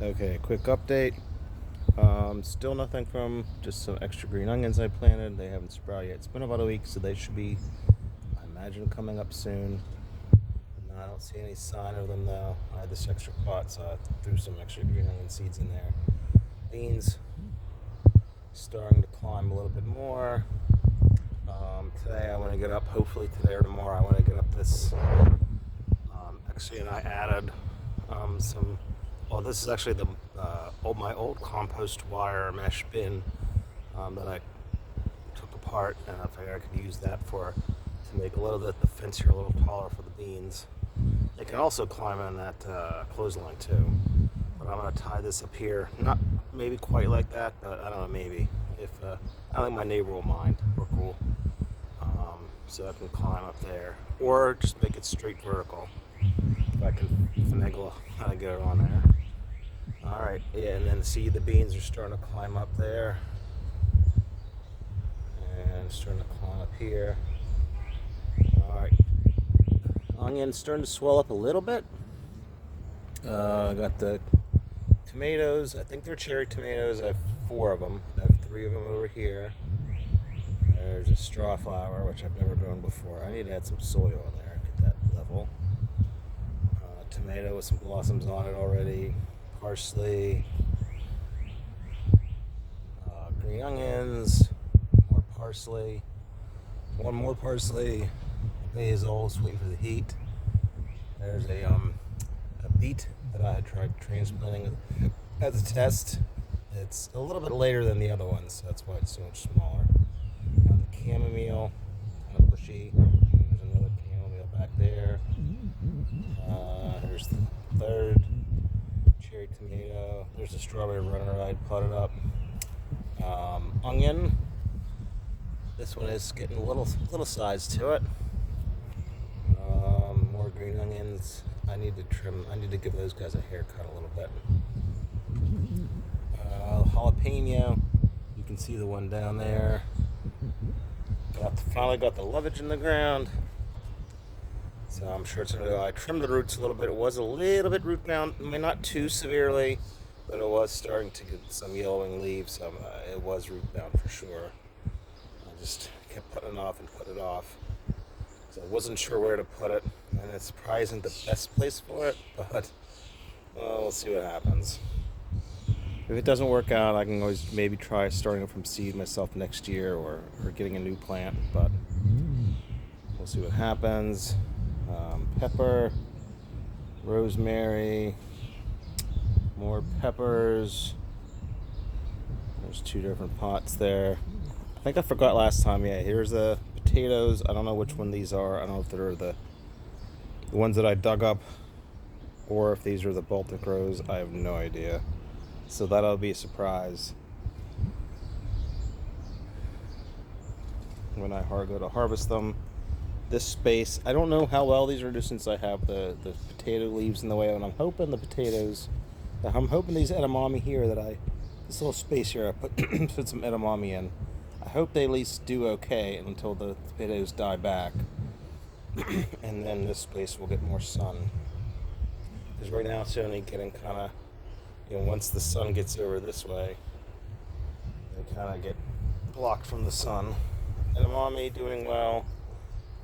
Okay, quick update. Still nothing from just some extra green onions I planted. They haven't sprouted yet. It's been about a week, so they should be, I imagine, coming up soon. No, I don't see any sign of them though. I had this extra pot, so I threw some extra green onion seeds in there. Beans starting to climb a little bit more. Today I want to get up, hopefully today or tomorrow, I want to get up this. Actually, and I added some. Well, this is actually my old compost wire mesh bin that I took apart, and I figured I could use that to make a little bit the fence here a little taller for the beans. They can also climb in that clothesline too. But I'm gonna tie this up here, not maybe quite like that, but I don't know, maybe. If I think my neighbor will mind, we're cool. So I can climb up there, or just make it straight vertical. If I can finagle how to get it on there. All right, yeah, and then see the beans are starting to climb up there, and starting to climb up here. All right, onions starting to swell up a little bit. I got the tomatoes. I think they're cherry tomatoes. I have 4 of them. I have 3 of them over here. There's a straw flower, which I've never grown before. I need to add some soil in there, get that level. Tomato with some blossoms on it already. Parsley. Green onions. More parsley. One more parsley. Basil, waiting for the heat. There's a beet that I had tried transplanting as a test. It's a little bit later than the other ones, so that's why it's so much smaller. Now the chamomile, kind of bushy. There's another chamomile back there. Here's the 3rd cherry tomato. There's a strawberry runner I'd potted up. Onion. This one is getting a little size to it. More green onions. I need to trim. I need to give those guys a haircut a little bit. Jalapeno. You can see the one down there. Finally got the lovage in the ground. So I'm sure it's going to go. I trimmed the roots a little bit. It was a little bit root bound. I mean, not too severely, but it was starting to get some yellowing leaves. It was root bound for sure. I just kept putting it off and putting it off. So I wasn't sure where to put it, and it's probably isn't the best place for it, but we'll see what happens. If it doesn't work out, I can always maybe try starting it from seed myself next year, or getting a new plant, but we'll see what happens. Pepper, rosemary, more peppers. There's 2 different pots there. I think I forgot last time. Yeah, here's the potatoes. I don't know which one these are. I don't know if they're the ones that I dug up, or if these are the Baltic Rose. I have no idea. So that'll be a surprise when I go to harvest them. This space, I don't know how well these are do since I have the potato leaves in the way, and I'm hoping these edamame here this little space here I put some edamame in. I hope they at least do okay until the potatoes die back, and then this space will get more sun. Because right now it's only getting kind of, once the sun gets over this way, they kind of get blocked from the sun. Edamame doing well.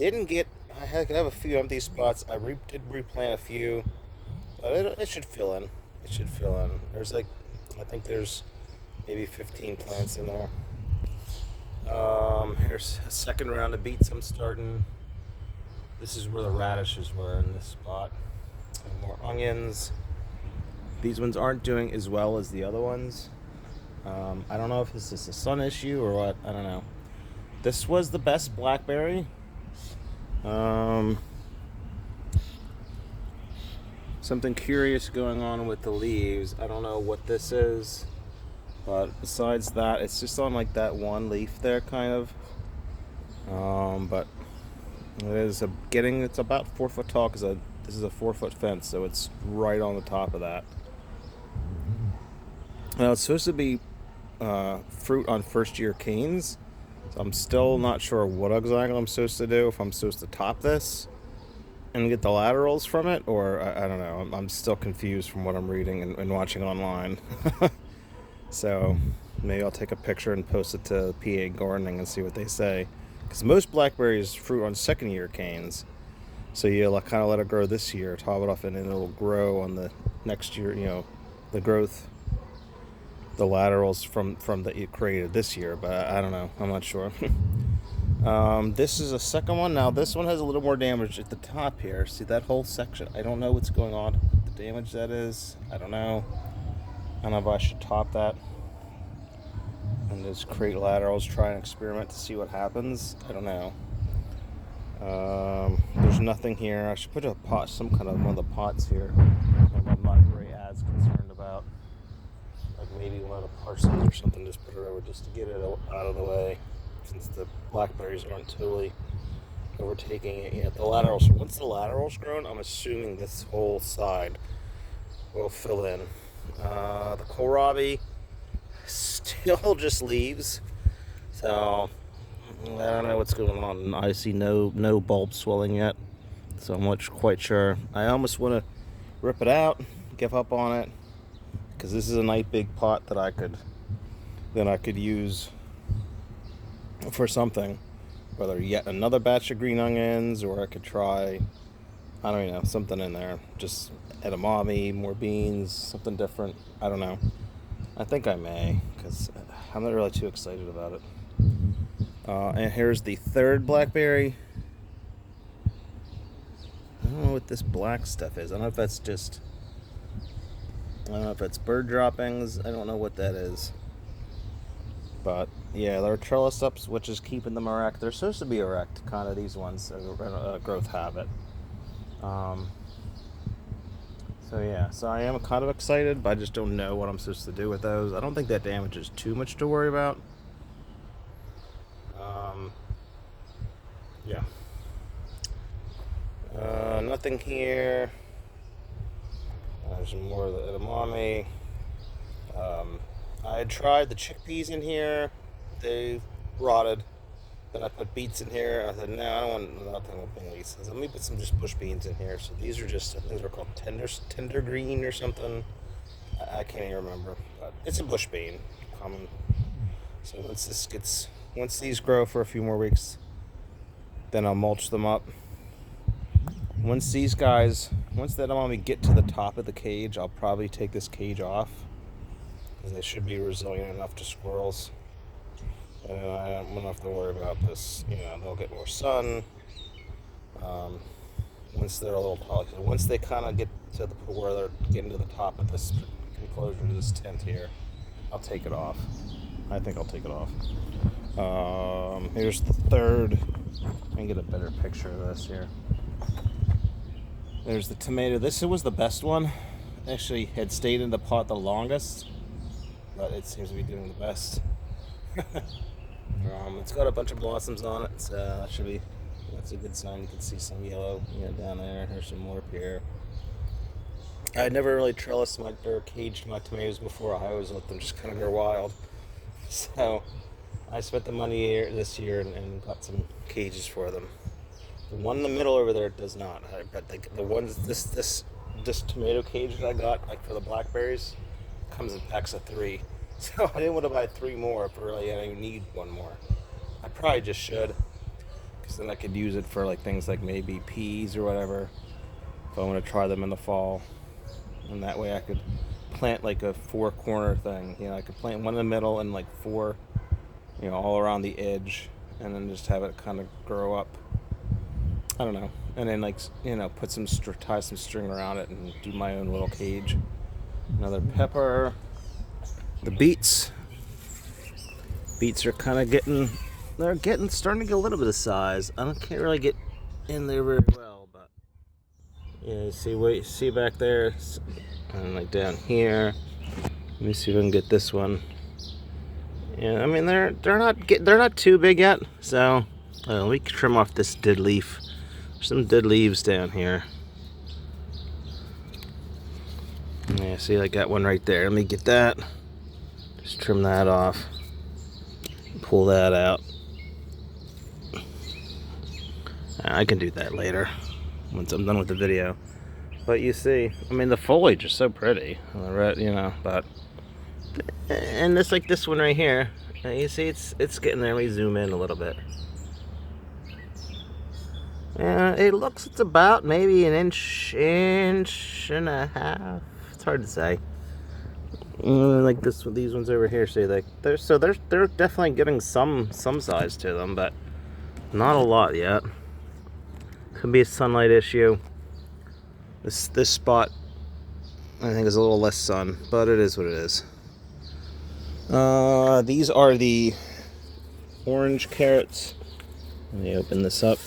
I have a few empty spots. I did replant a few, but it should fill in. There's I think there's maybe 15 plants in there. Here's a second round of beets I'm starting. This is where the radishes were, in this spot. And more onions. These ones aren't doing as well as the other ones. I don't know if this is a sun issue or what. I don't know. This was the best blackberry. Something curious going on with the leaves. I don't know what this is, but besides that, it's just on like that one leaf there, kind of. But it's about 4 foot tall, because this is a 4-foot fence, so it's right on the top of that. Now it's supposed to be fruit on first-year canes. So I'm still not sure what exactly I'm supposed to do. If I'm supposed to top this, and get the laterals from it, or I don't know. I'm still confused from what I'm reading and watching online. So maybe I'll take a picture and post it to PA Gardening and see what they say. Because most blackberries fruit on second year canes. So you kind of let it grow this year, top it off, and then it'll grow on the next year, the growth, the laterals from that you created this year. But I don't know. I'm not sure. This is a second one. Now this one has a little more damage at the top here. See that whole section? I don't know what's going on. The damage that is. I don't know. I don't know if I should top that and just create laterals, try and experiment to see what happens. I don't know. There's nothing here. I should put a pot, some kind of one of the pots here. I'm not very as concerned about. Like maybe one of the parsons or something. Just put it over just to get it out of the way, since the blackberries aren't totally overtaking it yet. The laterals. Once the laterals grown, I'm assuming this whole side will fill in. The kohlrabi still just leaves, so I don't know what's going on. I see no bulb swelling yet, so I'm not quite sure. I almost want to rip it out, give up on it, because this is a nice big pot that I could use for something, whether yet another batch of green onions, or I could try, I don't know, something in there, just edamame, more beans, something different. I don't know. I think I may, because I'm not really too excited about it. And here's the third blackberry. I don't know what this black stuff is. I don't know if that's just, I don't know if it's bird droppings. I don't know what that is. But yeah, they're trellis ups, which is keeping them erect. They're supposed to be erect, kind of, these ones, growth habit. So yeah, so I am kind of excited, but I just don't know what I'm supposed to do with those. I don't think that damage is too much to worry about. Yeah. Nothing here. There's more of the edamame. I had tried the chickpeas in here. They rotted. Then I put beets in here. I said, no, I don't want nothing with beans. Let me put some just bush beans in here. So these are just, I think they're called tender green or something. I can't even remember. But it's a bush bean, common. So once these grow for a few more weeks, then I'll mulch them up. Once that edamame get to the top of the cage, I'll probably take this cage off, because they should be resilient enough to squirrels. And I don't have to worry about this. They'll get more sun. Once they're a little taller, once they kind of get to the point where they're getting to the top of this enclosure to this tent here, I'll take it off. I think I'll take it off. Here's the third. I can get a better picture of this here. There's the tomato. This was the best one. Actually, had stayed in the pot the longest, but it seems to be doing the best. It's got a bunch of blossoms on it, so that's a good sign. You can see some yellow, down there. There's some more up here. I never really trellised or caged my tomatoes before. I always let them just kind of grow wild. So I spent the money this year and got some cages for them. The one in the middle over there does not. But the ones this tomato cage that I got, like for the blackberries, comes in packs of 3. So I didn't want to buy 3 more if really I don't even need 1 more. I probably just should, because then I could use it for like things like maybe peas or whatever, if I want to try them in the fall. And that way I could plant like a 4-corner thing. I could plant one in the middle and like 4, all around the edge, and then just have it kind of grow up. I don't know. And then put tie some string around it and do my own little cage. Another pepper. The beets are kind of starting to get a little bit of size. Can't really get in there very well, but see back there, and like down here. Let me see if I can get this one. Yeah, I mean they're not too big yet. So let me trim off this dead leaf. There's some dead leaves down here. Yeah, see, I got one right there. Let me get that. Just trim that off. Pull that out. I can do that later. once I'm done with the video. But you see, I mean, the foliage is so pretty, you know. But and it's like this one right here. You see, it's getting there. Let me zoom in a little bit. It looks, it's about maybe an inch and a half. It's hard to say. Like these ones over here, see, like they're definitely getting some size to them, but not a lot yet. Could be a sunlight issue. This spot, I think, is a little less sun, but it is what it is. These are the orange carrots. Let me open this up.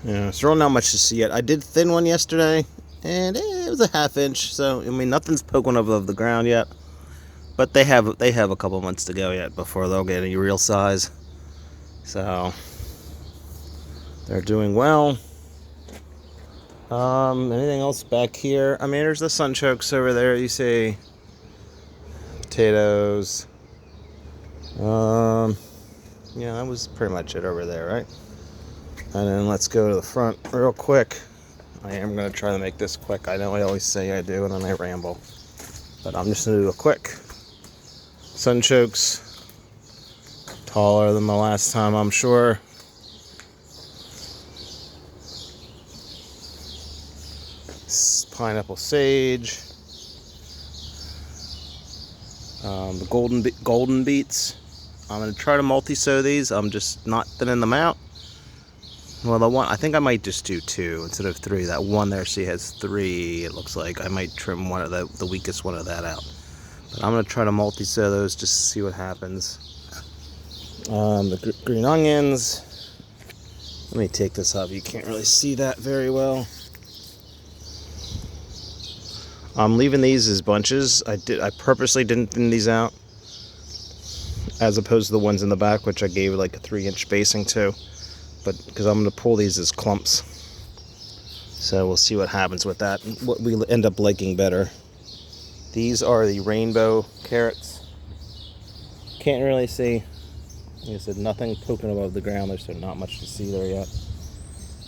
Yeah, it's really not much to see yet. I did thin one yesterday, and it was a ½ inch. So I mean, nothing's poking above the ground yet. But they have a couple months to go yet before they'll get any real size. So they're doing well. Anything else back here? I mean, there's the sunchokes over there. You see potatoes. Yeah, that was pretty much it over there, right? And then let's go to the front real quick. I am going to try to make this quick. I know I always say I do, and then I ramble. But I'm just going to do a quick. Sunchokes. Taller than the last time, I'm sure. Pineapple sage. The golden beets. I'm going to try to multi-sow these. I'm just not thinning them out. Well, the one, I think I might just do 2 instead of 3. That one there, see, has 3, it looks like. I might trim one of the weakest one of that out. But I'm going to try to multi-sow those just to see what happens. The green onions. Let me take this up. You can't really see that very well. I'm leaving these as bunches. I purposely didn't thin these out, as opposed to the ones in the back, which I gave like a 3-inch spacing to. But because I'm going to pull these as clumps. So we'll see what happens with that, what we end up liking better. These are the rainbow carrots. Can't really see. Like I said, nothing poking above the ground. There's not much to see there yet.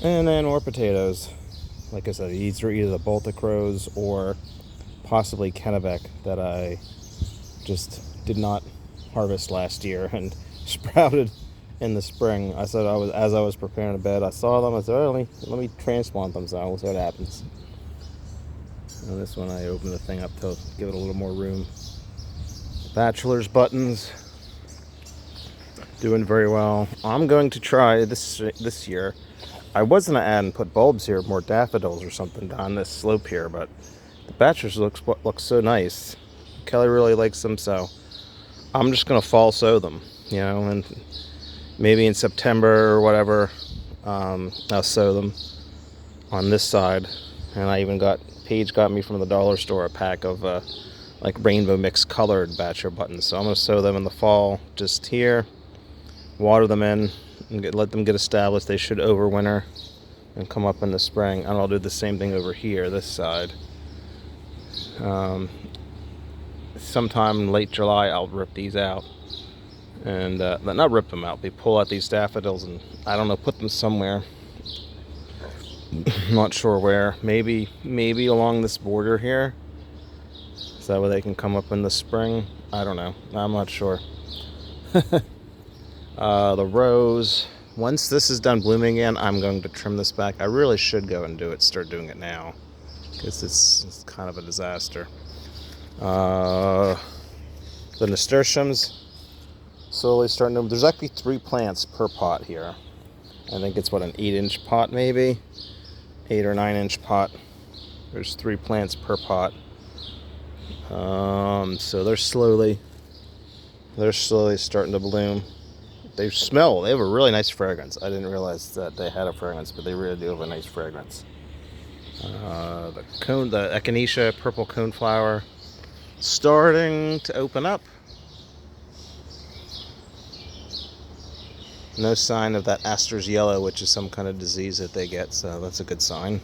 And then more potatoes. Like I said, these are either the Baltic Rose or possibly Kennebec that I just did not harvest last year and sprouted in the spring. I said as I was preparing a bed, I saw them. I said, oh, let me transplant them, so we'll see what happens. And this one, I opened the thing up to give it a little more room. Bachelor's buttons, doing very well. I'm going to try this year. I was gonna add and put bulbs here, more daffodils or something down this slope here, but the bachelors looks so nice. Kelly really likes them, so I'm just gonna fall sow them, you know, and maybe in September or whatever, I'll sow them on this side. And I even Paige got me from the dollar store a pack of like rainbow mixed colored bachelor buttons. So I'm gonna sow them in the fall, just here, water them in, and let them get established. They should overwinter and come up in the spring. And I'll do the same thing over here, this side. Sometime in late July, I'll rip these out. And not rip them out, but pull out these daffodils and, I don't know, put them somewhere. Not sure where. Maybe along this border here. So that way they can come up in the spring. I don't know. I'm not sure. The rose. Once this is done blooming again, I'm going to trim this back. I really should go and start doing it now, because it's kind of a disaster. The nasturtiums. Slowly starting to. There's actually 3 plants per pot here. I think it's what, an 8-inch pot maybe, 8 or 9-inch pot. There's 3 plants per pot. So they're slowly starting to bloom. They have a really nice fragrance. I didn't realize that they had a fragrance, but they really do have a nice fragrance. The echinacea purple coneflower, starting to open up. No sign of that Astor's yellow, which is some kind of disease that they get, so that's a good sign.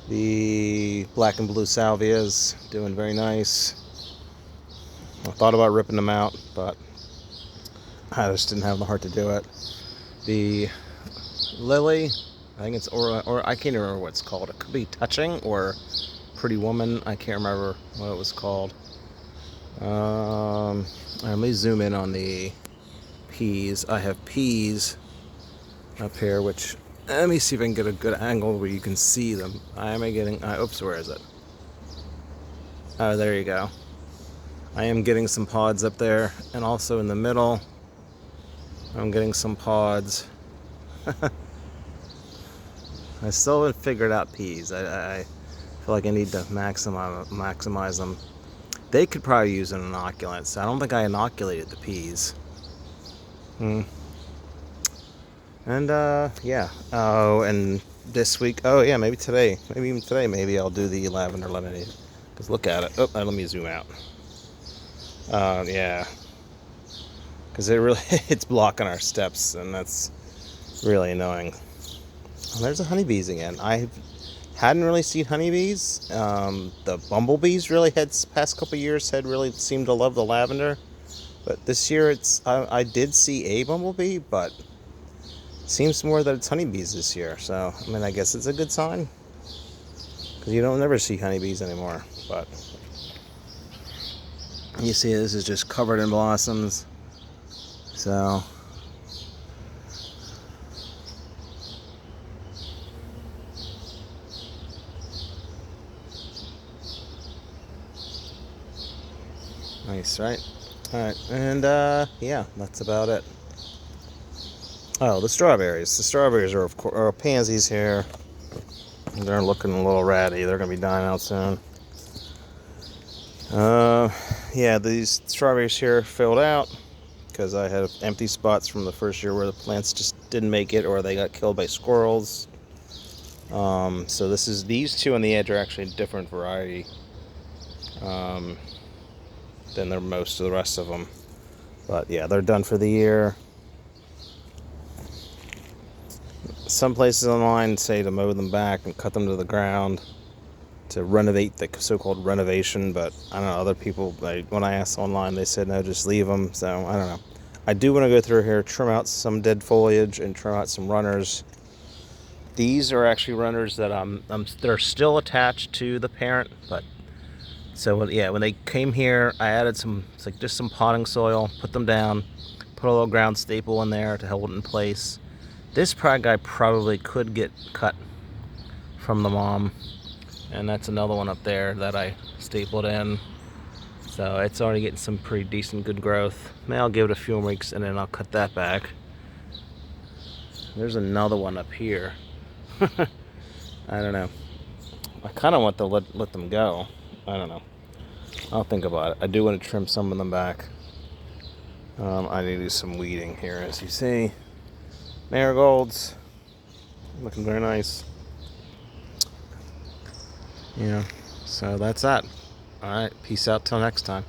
The black and blue salvias, doing very nice. I thought about ripping them out, but I just didn't have the heart to do it. The lily, I think it's or I can't remember what it's called. It could be Touching or Pretty Woman. I can't remember what it was called. Let me zoom in on the peas. I have peas up here, which let me see if I can get a good angle where you can see them. Oops, where is it? Oh, there you go. I am getting some pods up there, and also in the middle, I'm getting some pods. I still haven't figured out peas. I feel like I need to maximize them. They could probably use an inoculant, so I don't think I inoculated the peas. And yeah. Oh, and this week, oh yeah, maybe even today, maybe I'll do the lavender lemonade. Because look at it. Oh, let me zoom out. Yeah. Because it's blocking our steps, and that's really annoying. Oh, there's the honeybees again. I hadn't really seen honeybees. The bumblebees really past couple years had really seemed to love the lavender. But this year I did see a bumblebee, but it seems more that it's honeybees this year. So, I mean, I guess it's a good sign. Because you don't never see honeybees anymore. But you see this is just covered in blossoms. So nice, right? Alright, and yeah, that's about it. Oh, the strawberries. The strawberries are pansies here. They're looking a little ratty. They're going to be dying out soon. Yeah, these strawberries here filled out because I had empty spots from the first year where the plants just didn't make it or they got killed by squirrels. So these two on the edge are actually a different variety than most of the rest of them. But yeah, they're done for the year. Some places online say to mow them back and cut them to the ground to renovate, the so-called renovation, but I don't know, other people, when I asked online, they said no, just leave them. So I don't know. I do want to go through here, trim out some dead foliage and trim out some runners. These are actually runners that they're still attached to the parent, but so yeah, when they came here, I added just some potting soil, put them down, put a little ground staple in there to hold it in place. This guy probably could get cut from the mom, and that's another one up there that I stapled in. So it's already getting some pretty decent, good growth. Maybe I'll give it a few weeks and then I'll cut that back. There's another one up here. I don't know. I kind of want to let them go. I don't know. I'll think about it. I do want to trim some of them back. I need to do some weeding here, as you see. Marigolds, looking very nice. Yeah, so that's that. All right, peace out till next time.